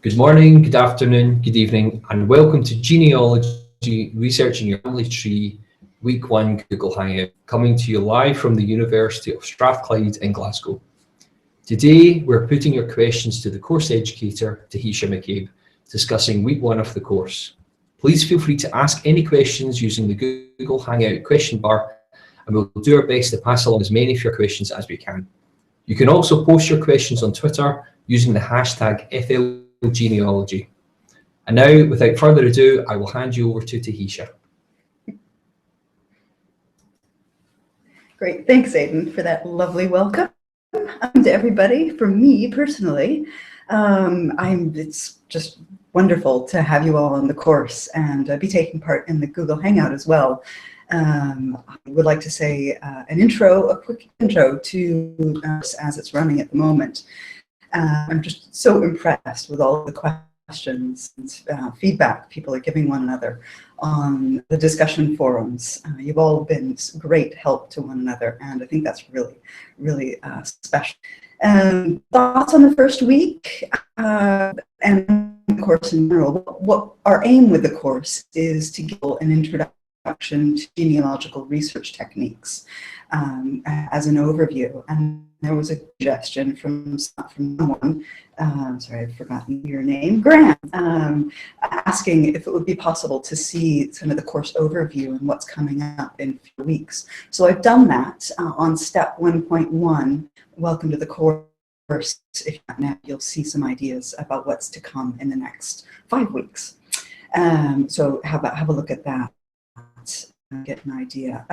Good morning, good afternoon, good evening, and welcome to Genealogy, Researching Your Family Tree, Week 1 Google Hangout, coming to you live from the University of Strathclyde in Glasgow. Today, we're putting your questions to the course educator, Tahisha McCabe, discussing Week 1 of the course. Please feel free to ask any questions using the Google Hangout question bar, and we'll do our best to pass along as many of your questions as we can. You can also post your questions on Twitter using the hashtag #FLGenealogy. And now, without further ado, I will hand you over to Tahisha. Great, thanks Aidan for that lovely welcome to everybody. For me personally, it's just wonderful to have you all on the course and be taking part in the Google Hangout as well. I would like to say a quick intro to as it's running at the moment. I'm just so impressed with all of the questions and feedback people are giving one another on the discussion forums. You've all been great help to one another, and I think that's really, really special. Thoughts on the first week and the course in general. What our aim with the course is to give an introduction to genealogical research techniques as an overview. And there was a suggestion from someone, sorry, I've forgotten your name, Graham, asking if it would be possible to see some of the course overview and what's coming up in a few weeks. So I've done that on step 1.1, welcome to the course. If not now, you'll see some ideas about what's to come in the next 5 weeks. So have a look at that, get an idea.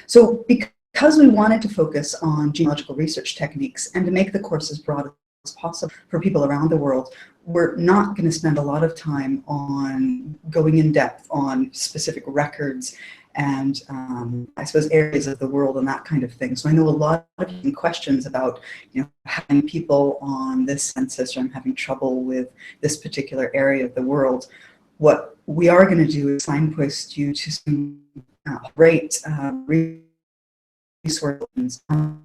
So because we wanted to focus on genealogical research techniques and to make the course as broad as possible for people around the world, we're not going to spend a lot of time on going in depth on specific records and I suppose areas of the world and that kind of thing. So I know a lot of questions about, having people on this census, or I'm having trouble with this particular area of the world. What we are going to do is signpost you to some great resources on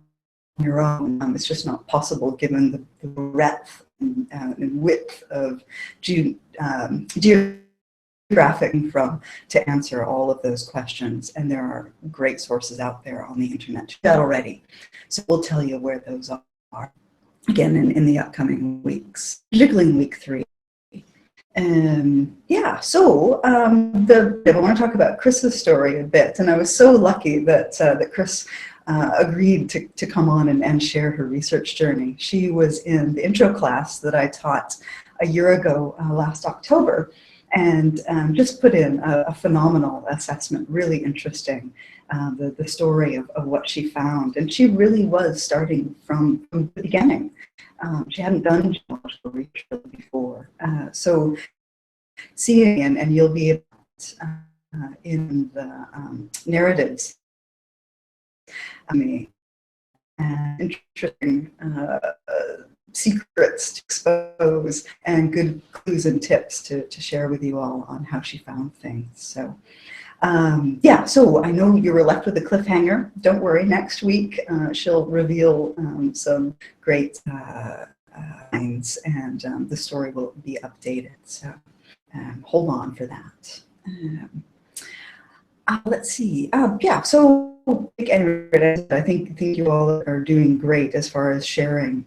your own. It's just not possible given the breadth and width of geographic to answer all of those questions, and there are great sources out there on the internet to do that already. So we'll tell you where those are again in the upcoming weeks, particularly in week 3. So I want to talk about Chris's story a bit, and I was so lucky that Chris agreed to come on and share her research journey. She was in the intro class that I taught a year ago, last October, and just put in a phenomenal assessment, really interesting, the story of what she found. And she really was starting from the beginning. She hadn't done genealogical research before. So seeing, and you'll be in the narratives, interesting secrets to expose and good clues and tips to share with you all on how she found things. So so I know you were left with a cliffhanger. Don't worry, next week she'll reveal some great lines, and the story will be updated. So hold on for that. Let's see. So I think you all are doing great as far as sharing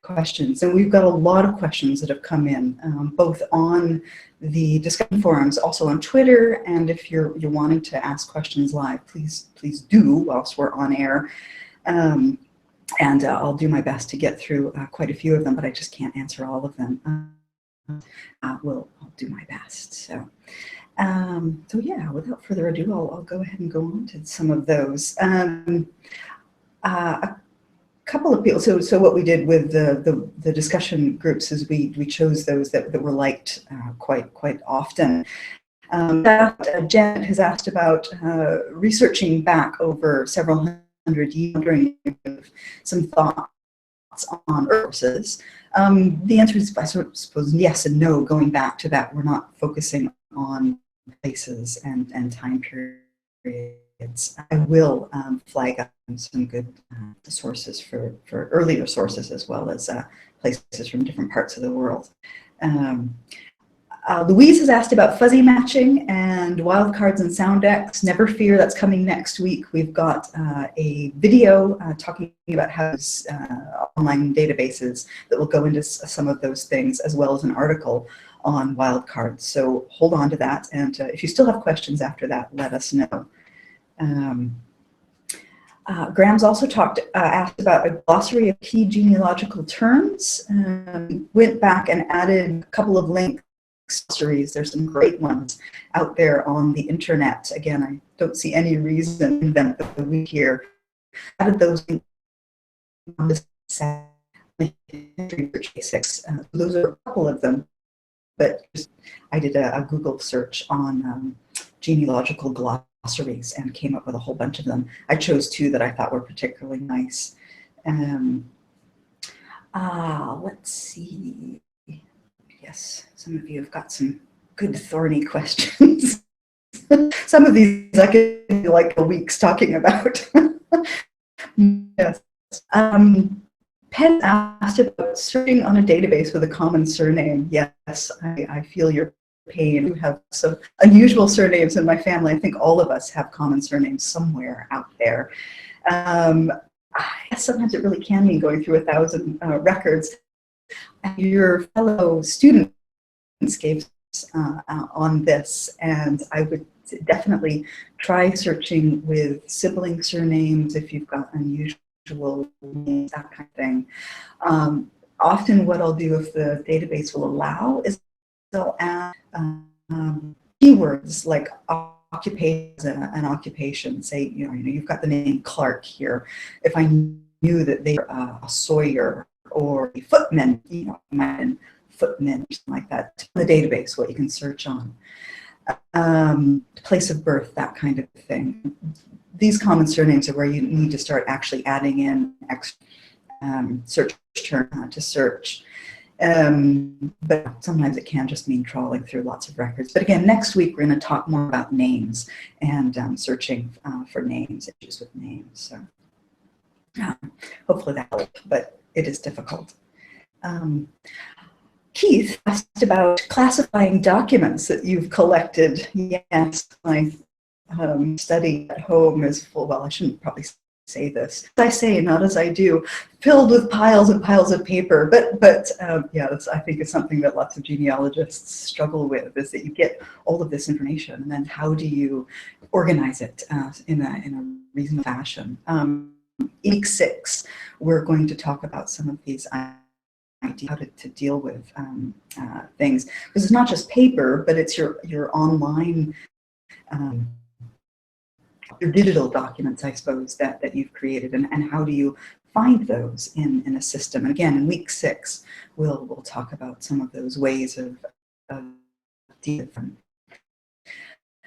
questions, and we've got a lot of questions that have come in, both on the discussion forums, also on Twitter. And if you're wanting to ask questions live, please do whilst we're on air. And I'll do my best to get through quite a few of them, but I just can't answer all of them. I'll do my best. So without further ado, I'll go ahead and go on to some of those. A couple of people. So what we did with the discussion groups is we chose those that were liked quite often. Janet has asked about researching back over several hundred years, wondering if some thoughts on sources. The answer is, I suppose, yes and no. Going back to that, we're not focusing on places and time periods periods. I will flag up some good sources for earlier sources, as well as places from different parts of the world. Louise has asked about fuzzy matching and wildcards and sound X. Never fear, that's coming next week. We've got a video talking about how to use online databases that will go into some of those things, as well as an article on wildcards. So hold on to that, and if you still have questions after that, let us know. Graham's also asked about a glossary of key genealogical terms. Went back and added a couple of links. There's some great ones out there on the internet. Again, I don't see any reason to invent the wheel here. Added those on this basics. Those are a couple of them, but I did a Google search on genealogical glossaries and came up with a whole bunch of them. I chose two that I thought were particularly nice. Let's see. Yes, some of you have got some good thorny questions. Some of these I could do like a week's talking about. Yes. Penn asked about searching on a database with a common surname. Yes, I feel your pain. We have some unusual surnames in my family. I think all of us have common surnames somewhere out there. Sometimes it really can mean going through 1,000 records. Your fellow students gave on this, and I would definitely try searching with sibling surnames if you've got unusual names, that kind of thing. Often what I'll do, if the database will allow, is they'll add keywords like occupation, an occupation. Say, you've got the name Clark here. If I knew that they were a Sawyer or a footman, footman, something like that, in the database, what you can search on. Place of birth, that kind of thing. These common surnames are where you need to start actually adding in extra search term to search. But sometimes it can just mean trawling through lots of records. But again, next week we're going to talk more about names and searching for names, issues with names. So hopefully that helped, but it is difficult. Keith asked about classifying documents that you've collected. Yes, my study at home is full. Well, I shouldn't probably say this. As I say, not as I do, filled with piles and piles of paper. But yeah, that's, I think, is something that lots of genealogists struggle with, is that you get all of this information, and then how do you organize it in a reasonable fashion? In week 6, we're going to talk about some of these ideas, how to deal with things, because it's not just paper, but it's your online, your digital documents, I suppose, that you've created, and how do you find those in a system. And again, in week 6, we'll talk about some of those ways of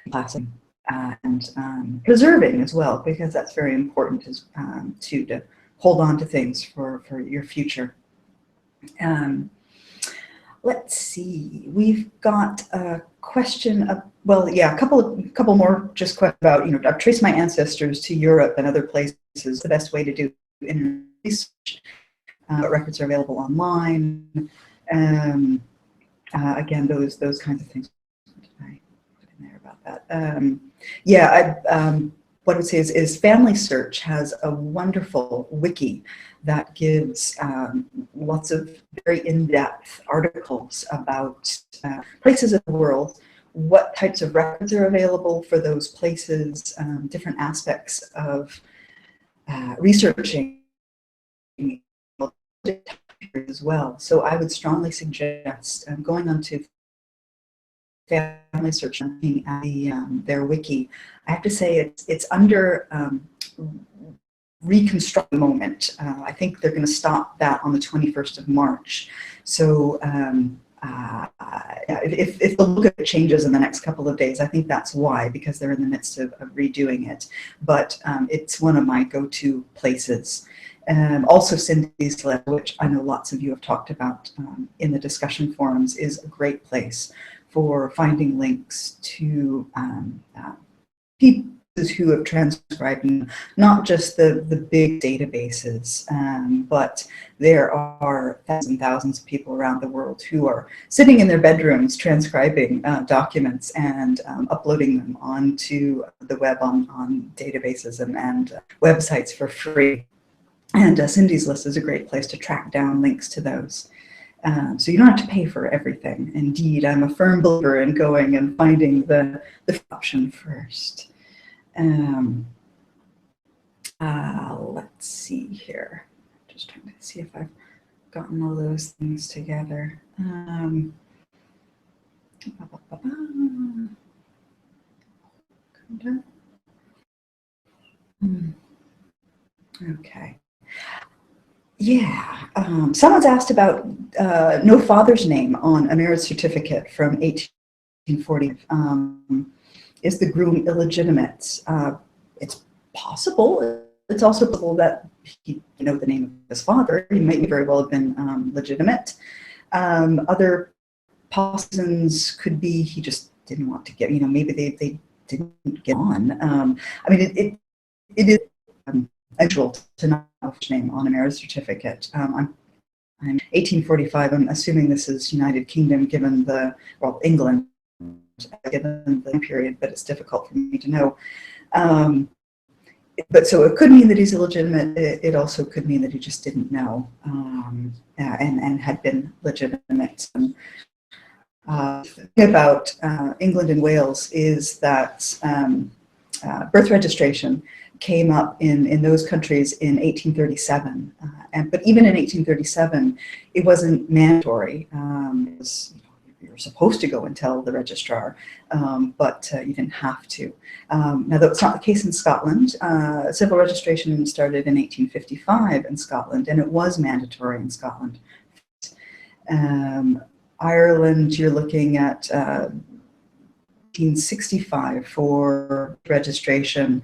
classing and preserving as well, because that's very important as to hold on to things for your future. Let's see, we've got a question of, well, yeah, a couple more just questions about, I've traced my ancestors to Europe and other places. The best way to do internet research. Records are available online. Again, those kinds of things. What did I put in there about that? Yeah, what I would say is Family Search has a wonderful wiki that gives lots of very in-depth articles about places in the world, what types of records are available for those places, different aspects of researching as well. So I would strongly suggest going onto Family Search and looking at their wiki. I have to say it's under reconstruct moment. I think they're going to stop that on the 21st of March. So if the look at it changes in the next couple of days, I think that's why, because they're in the midst of redoing it. But it's one of my go-to places. Also, Cindy's list, which I know lots of you have talked about in the discussion forums, is a great place for finding links to pieces sources who have transcribed them, not just the big databases, but there are thousands and thousands of people around the world who are sitting in their bedrooms transcribing documents and uploading them onto the web on databases and websites for free. And Cindy's List is a great place to track down links to those. So you don't have to pay for everything. Indeed, I'm a firm believer in going and finding the option first. Let's see here. Just trying to see if I've gotten all those things together. Okay. Yeah, someone's asked about no father's name on a marriage certificate from 1840. Is the groom illegitimate? It's possible. It's also possible that he know the name of his father. He might very well have been legitimate. Other possibilities could be he just didn't want to get, maybe they didn't get on. I mean, it is unusual to not have a name on a marriage certificate. I'm 1845. I'm assuming this is United Kingdom, given England, given the period, but it's difficult for me to know. But so it could mean that he's illegitimate. It also could mean that he just didn't know and had been legitimate. The thing about England and Wales is that birth registration came up in those countries in 1837, but even in 1837, it wasn't mandatory. You were supposed to go and tell the registrar, but you didn't have to. Now, that's not the case in Scotland. Civil registration started in 1855 in Scotland, and it was mandatory in Scotland. Ireland, you're looking at 1865 for registration.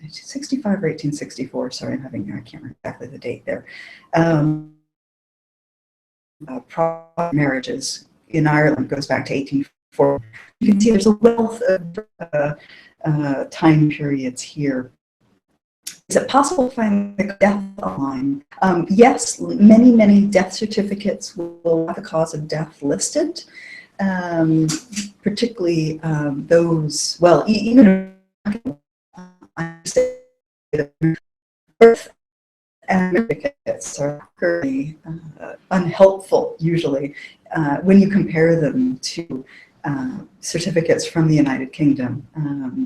65 or 1864, sorry, I can't remember exactly the date there. Marriages in Ireland goes back to 1840. You can see there's a wealth of time periods here. Is it possible to find the death online? Yes, many death certificates will have the cause of death listed, particularly those, well, even birth certificates are very unhelpful usually when you compare them to certificates from the United Kingdom.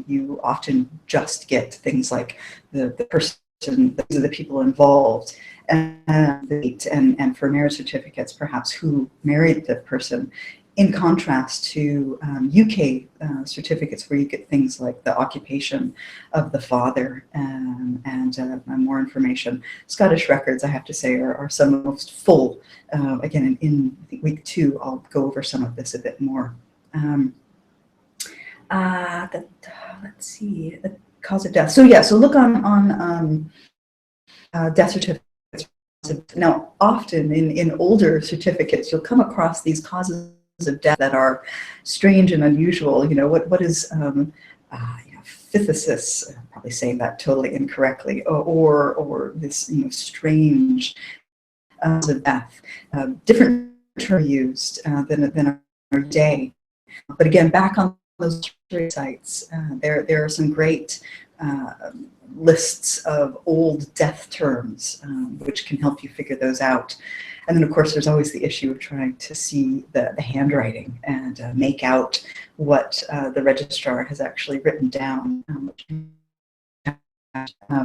You often just get things like the person, these are the people involved, and for marriage certificates, perhaps who married the person, in contrast to UK certificates where you get things like the occupation of the father and more information. Scottish records, I have to say, are some of the most full. Again, in I think week 2, I'll go over some of this a bit more. Let's see, the cause of death. So yeah, so look on death certificates. Now, often in older certificates, you'll come across these causes of death that are strange and unusual. What is phthisis? I'm probably saying that totally incorrectly, or this strange cause of death. Different term used than our day. But again, back on those sites, there are some great lists of old death terms, which can help you figure those out. And then, of course, there's always the issue of trying to see the handwriting and make out what the registrar has actually written down.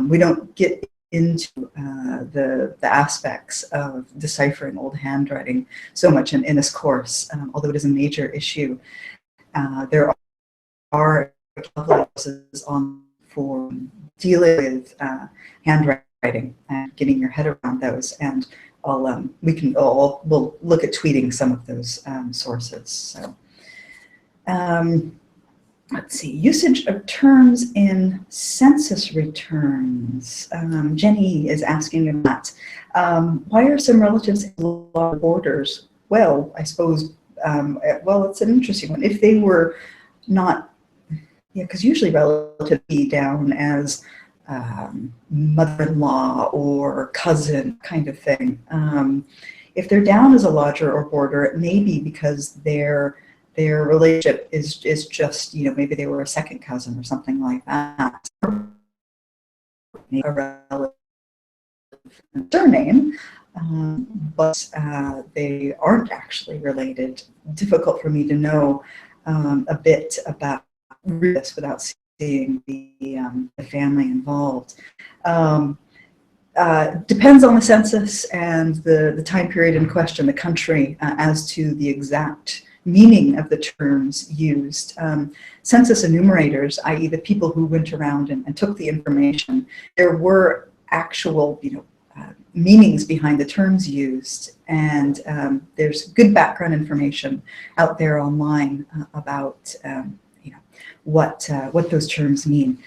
We don't get into the aspects of deciphering old handwriting so much in this course, although it is a major issue. There are courses on for dealing with handwriting and getting your head around those, and we'll look at tweeting some of those sources. So let's see, usage of terms in census returns. Jenny is asking about why are some relatives in law borders? Well, I suppose, well, it's an interesting one. If they were not yeah, because usually relative be down as mother-in-law or cousin kind of thing. If they're down as a lodger or boarder, it may be because their relationship is just, you know, maybe they were a second cousin or something like that. A relative surname, but they aren't actually related. Difficult for me to know a bit about this without seeing the family involved. Depends on the census and the time period in question, the country, as to the exact meaning of the terms used. Census enumerators, i.e. the people who went around and took the information, there were actual, you know, meanings behind the terms used, and there's good background information out there online about you know, what those terms mean.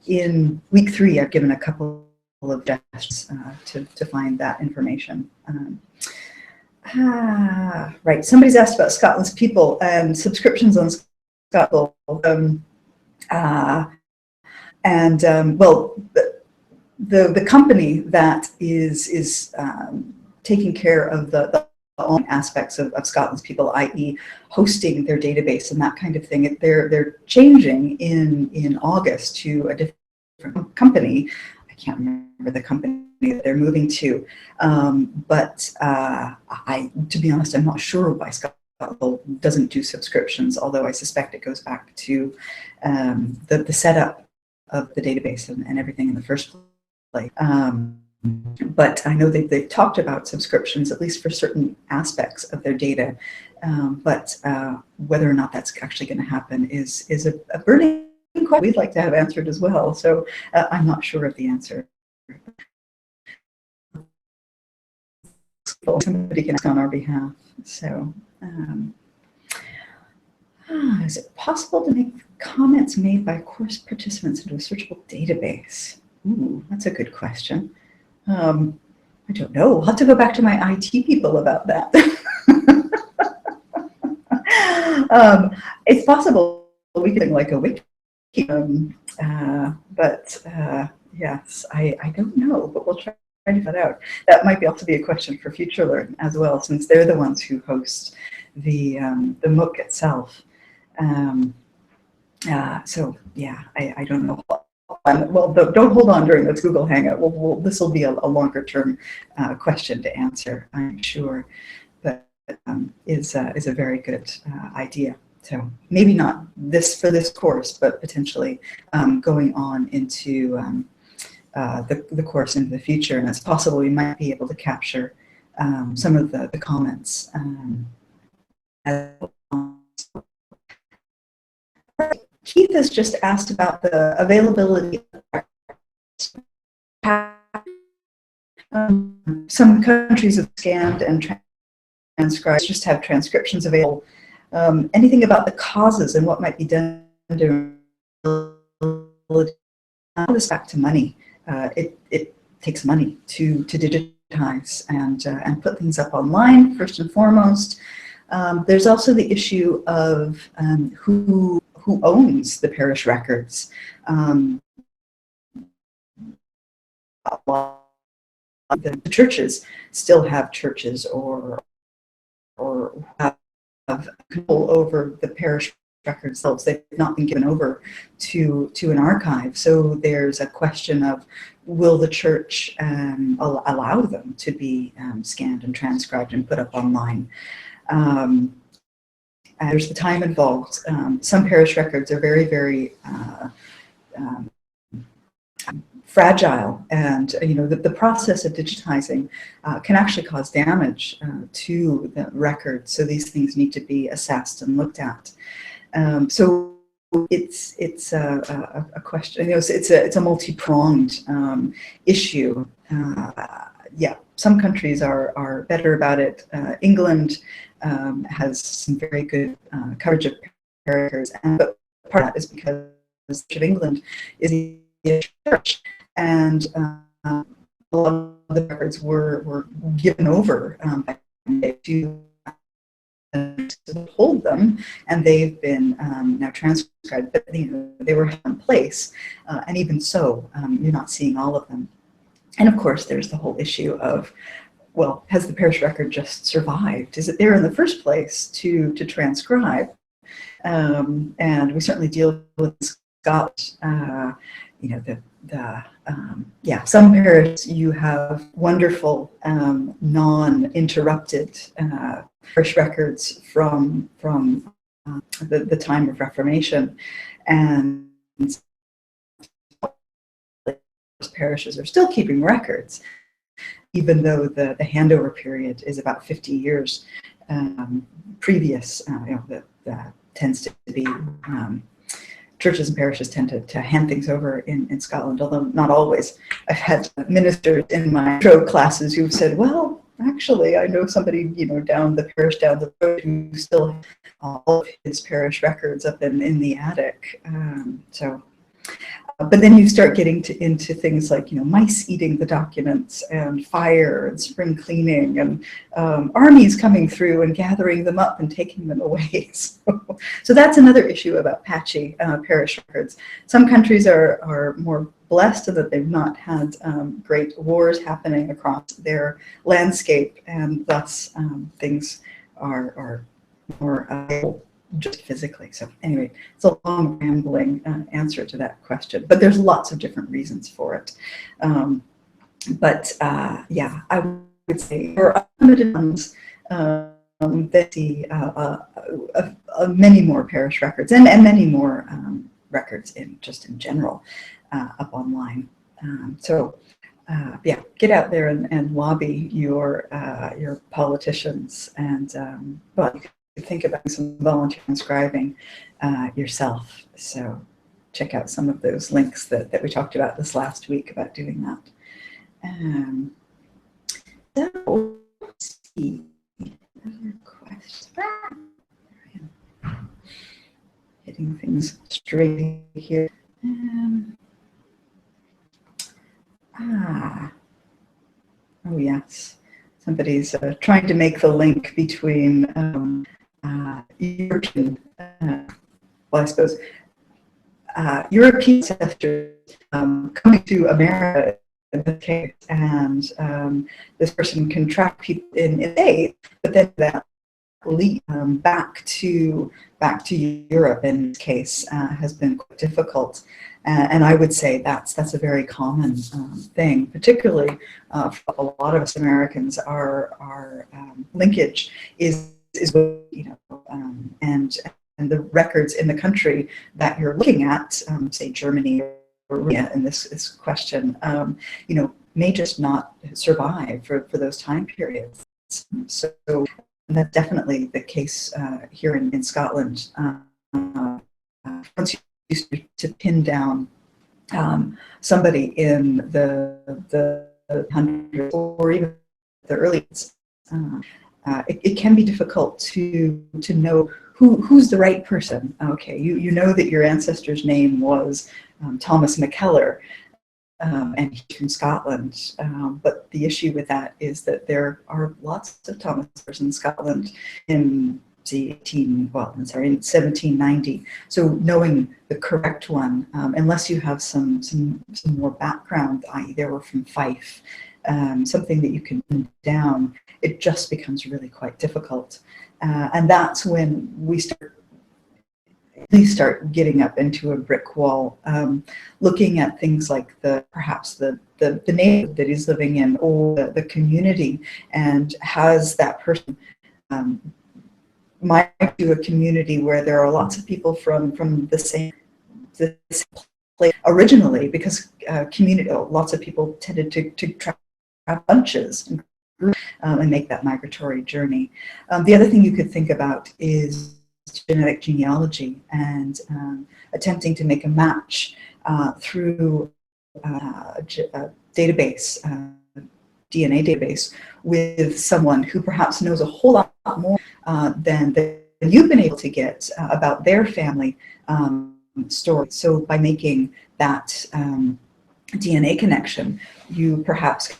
In week 3, I've given a couple of suggestions to find that information. Right, somebody's asked about Scotland's people and subscriptions on Scotland. Well, the company that is taking care of the aspects of Scotland's people, i.e. hosting their database and that kind of thing, they're changing in August to a different company. I can't remember the company that they're moving to, but to be honest, I'm not sure why Scotland doesn't do subscriptions, although I suspect it goes back to the setup of the database and everything in the first place. But I know they've talked about subscriptions, at least for certain aspects of their data, but whether or not that's actually going to happen is a burning question we'd like to have answered as well. So I'm not sure of the answer. Somebody can ask on our behalf. So is it possible to make comments made by course participants into a searchable database? Ooh, that's a good question. I don't know. I'll have to go back to my IT people about that. It's possible we could like a wiki, but yes, I don't know, but we'll try to find that out. That might be also be a question for Future Learn as well, since they're the ones who host the MOOC itself. So yeah, I don't know. Well, don't hold on during this Google Hangout. This will be a longer term question to answer, I'm sure, but is a very good idea. So maybe not for this course, but potentially going on into the course into the future. And it's possible we might be able to capture some of the comments. Keith has just asked about the availability of some countries have scanned and transcribed, just have transcriptions available. Anything about the causes and what might be done to this back to money. It takes money to digitize and put things up online, first and foremost. There's also the issue of who owns the parish records. The churches still have churches or have control over the parish records themselves. They've not been given over to an archive. So there's a question of, will the church allow them to be scanned and transcribed and put up online? There's the time involved. Some parish records are very, very fragile, and the process of digitizing can actually cause damage to the record. So these things need to be assessed and looked at. So it's a question. It's a multi-pronged issue. Yeah, some countries are better about it. England has some very good coverage of parish, but part of that is because the Church of England is a church, and a lot of the records were given over to hold them, and they've been now transcribed, but they were in place, and even so, you're not seeing all of them. And of course, there's the whole issue of, well, has the parish record just survived? Is it there in the first place to transcribe? And we certainly deal with Scott, some parishes you have wonderful non-interrupted parish records from the time of Reformation, and parishes are still keeping records, even though the handover period is about 50 years previous. That tends to be churches and parishes tend to hand things over in Scotland, although not always. I've had ministers in my intro classes who've said, well, actually, I know somebody, down the parish down the road who still has all of his parish records up in the attic. But then you start getting into things like, mice eating the documents, and fire, and spring cleaning, and armies coming through and gathering them up and taking them away. So that's another issue about patchy parish records. Some countries are more blessed in that they've not had great wars happening across their landscape, and thus things are more just physically. So anyway, it's a long, rambling answer to that question, but there's lots of different reasons for it. I would say for unlimited ones, that see many more parish records and many more records in just-in-general up online. Get out there and lobby your politicians, and you can think about some volunteer transcribing yourself. So check out some of those links that we talked about this last week about doing that. So let's see. Another question. Hitting things straight here. Oh yes. Somebody's trying to make the link between European, European ancestors coming to America in this case, and this person can track people in the States, but then that lead back to Europe in this case has been quite difficult. And I would say that's a very common thing, particularly for a lot of us Americans. Our linkage is and the records in the country that you're looking at, say Germany or in this question, may just not survive for those time periods. So that's definitely the case here in Scotland. Once you to pin down somebody in the hundreds or even the earliest, it can be difficult to know who's the right person. Okay, you know that your ancestor's name was Thomas McKellar, and he's from Scotland. But the issue with that is that there are lots of Thomases in Scotland in 1790. So knowing the correct one, unless you have some more background, i.e. they were from Fife, something that you can pin down, it just becomes really quite difficult. And that's when we start getting up into a brick wall, looking at things like perhaps the neighborhood that he's living in, or the community, and has that person might do a community where there are lots of people from the same place originally, because lots of people tended to travel bunches and make that migratory journey. The other thing you could think about is genetic genealogy, and attempting to make a match through a database, DNA database, with someone who perhaps knows a whole lot more than you've been able to get about their family story. So by making that DNA connection, you perhaps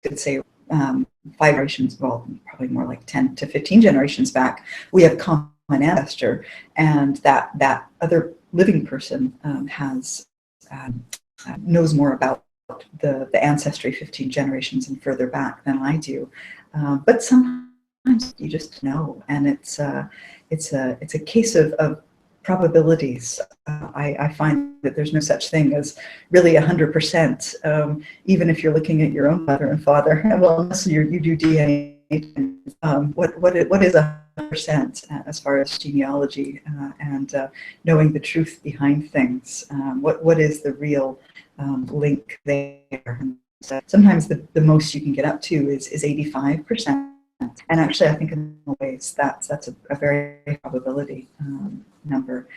could say, 5 generations, well, probably more like 10 to 15 generations back, we have a common ancestor, and that other living person knows more about the ancestry 15 generations and further back than I do. But sometimes you just know, and it's a case of probabilities. I find that there's no such thing as really 100%, even if you're looking at your own mother and father. Well, unless you do DNA, what is 100% as far as genealogy and knowing the truth behind things? What is the real link there? Sometimes the most you can get up to is 85%. And actually, I think in ways that's a very high probability number.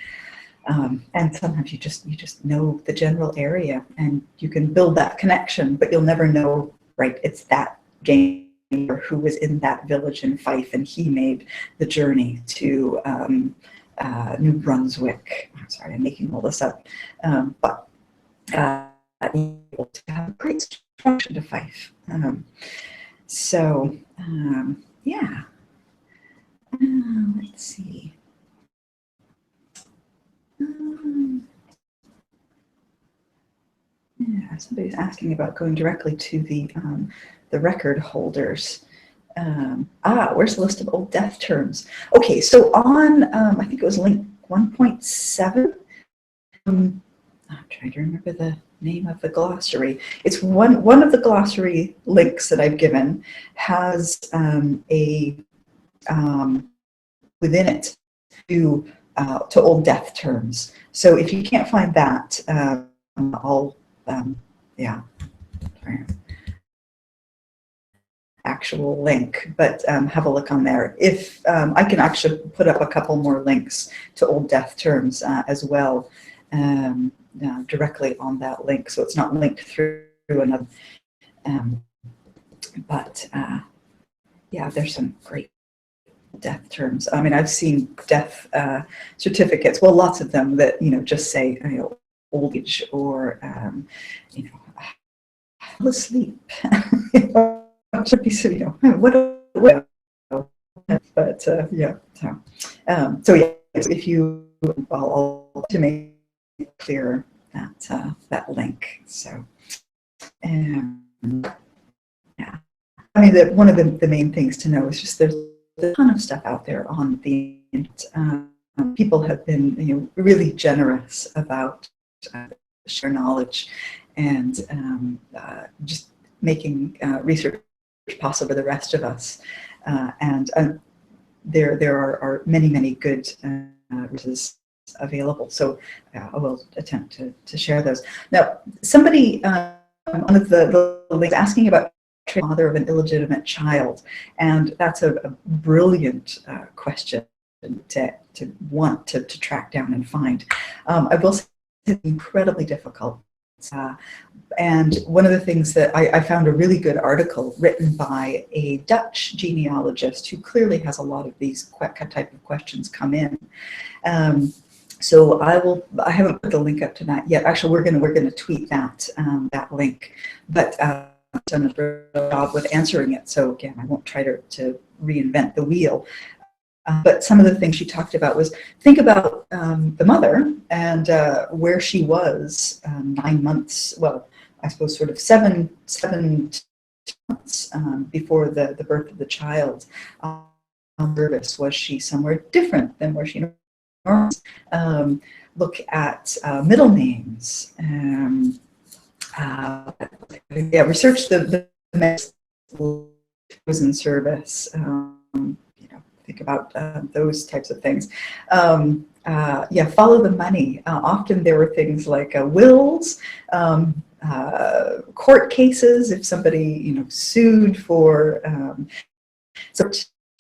And sometimes you just know the general area, and you can build that connection, but you'll never know, right? It's that gamer who was in that village in Fife, and he made the journey to New Brunswick. I'm sorry, I'm making all this up, but able to have a great connection to Fife. Yeah. Let's see. Yeah, somebody's asking about going directly to the record holders. Where's the list of old death terms? Okay, so on, I think it was link 1.7. I'm trying to remember the name of the glossary. It's one of the glossary links that I've given has within it to old death terms. So if you can't find that, actual link, but have a look on there. If I can actually put up a couple more links to old death terms as well, directly on that link, so it's not linked through another. Yeah, there's some great death terms. I mean, I've seen death certificates. Well, lots of them that just say old age or asleep. Should be what. But yeah. So yeah, if you, I'll to make it clearer that link. So yeah. I mean, one of the main things to know is just there's a ton of stuff out there on the internet. People have been really generous about share knowledge and just making research possible for the rest of us. There are many good resources available. So I will attempt to share those. Now, somebody, one of the links asking about father of an illegitimate child, and that's a brilliant question to want to track down and find. I will say it's incredibly difficult. And one of the things that I found a really good article written by a Dutch genealogist who clearly has a lot of these type of questions come in. So I haven't put the link up to that yet. Actually, we're gonna tweet that link, but I've done a great job with answering it. So again, I won't try to reinvent the wheel. But some of the things she talked about was think about the mother and where she was 9 months, well, I suppose sort of seven months before the birth of the child. Service, was she somewhere different than where she was? Look at middle names. Yeah, research the was in service. Think about those types of things. Yeah, follow the money. Often there were things like wills, court cases. If somebody sued for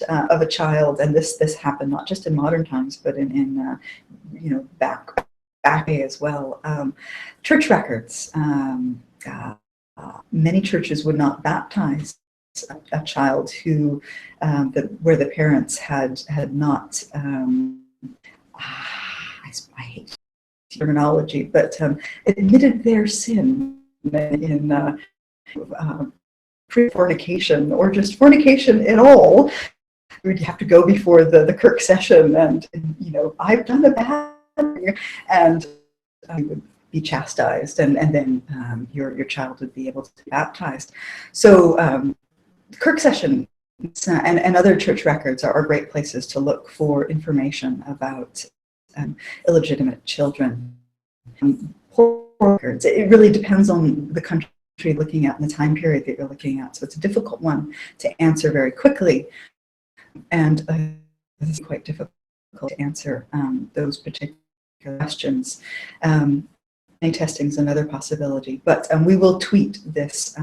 of a child, and this happened not just in modern times, but in back as well. Church records. Many churches would not baptize a child who where the parents had not I hate terminology, but admitted their sin in pre-fornication or just fornication in all, we'd have to go before the Kirk session and you know, I've done a bad thing, and I would be chastised, and then your child would be able to be baptized. So Kirk session and other church records are great places to look for information about illegitimate children. Records. It really depends on the country you're looking at and the time period that you're looking at. So it's a difficult one to answer very quickly, and it's quite difficult to answer those particular questions. DNA testing is another possibility, but we will tweet this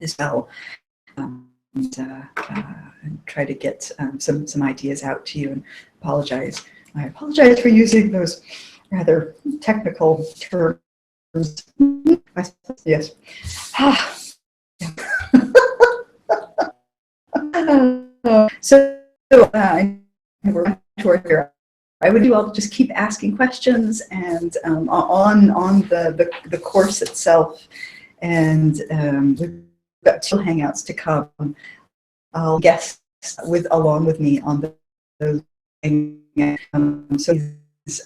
as well, and try to get some ideas out to you. And I apologize for using those rather technical terms. Yes. So we're toward here. I would do all just keep asking questions, and on the course itself, and we've got 2 hangouts to come. I'll guest along with me on those. So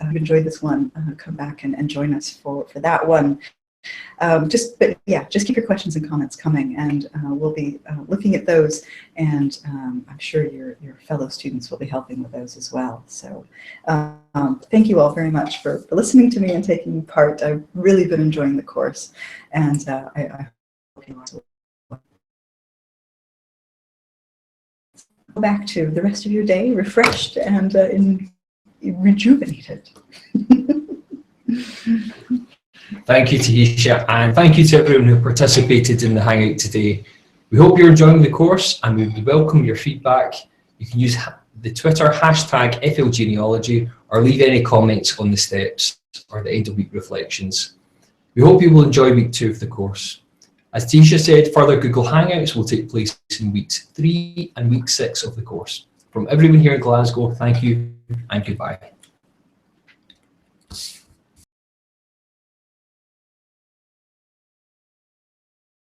I've enjoyed this one. Come back and join us for that one. Just keep your questions and comments coming, and we'll be looking at those, and I'm sure your fellow students will be helping with those as well. So thank you all very much for listening to me and taking part. I've really been enjoying the course, and I hope you also go back to the rest of your day refreshed and rejuvenated. Thank you, Tahisha, and thank you to everyone who participated in the Hangout today. We hope you're enjoying the course, and we welcome your feedback. You can use the Twitter hashtag #FLGenealogy or leave any comments on the steps or the end of week reflections. We hope you will enjoy week 2 of the course. As Tahisha said, further Google Hangouts will take place in weeks 3 and week 6 of the course. From everyone here in Glasgow, thank you and goodbye.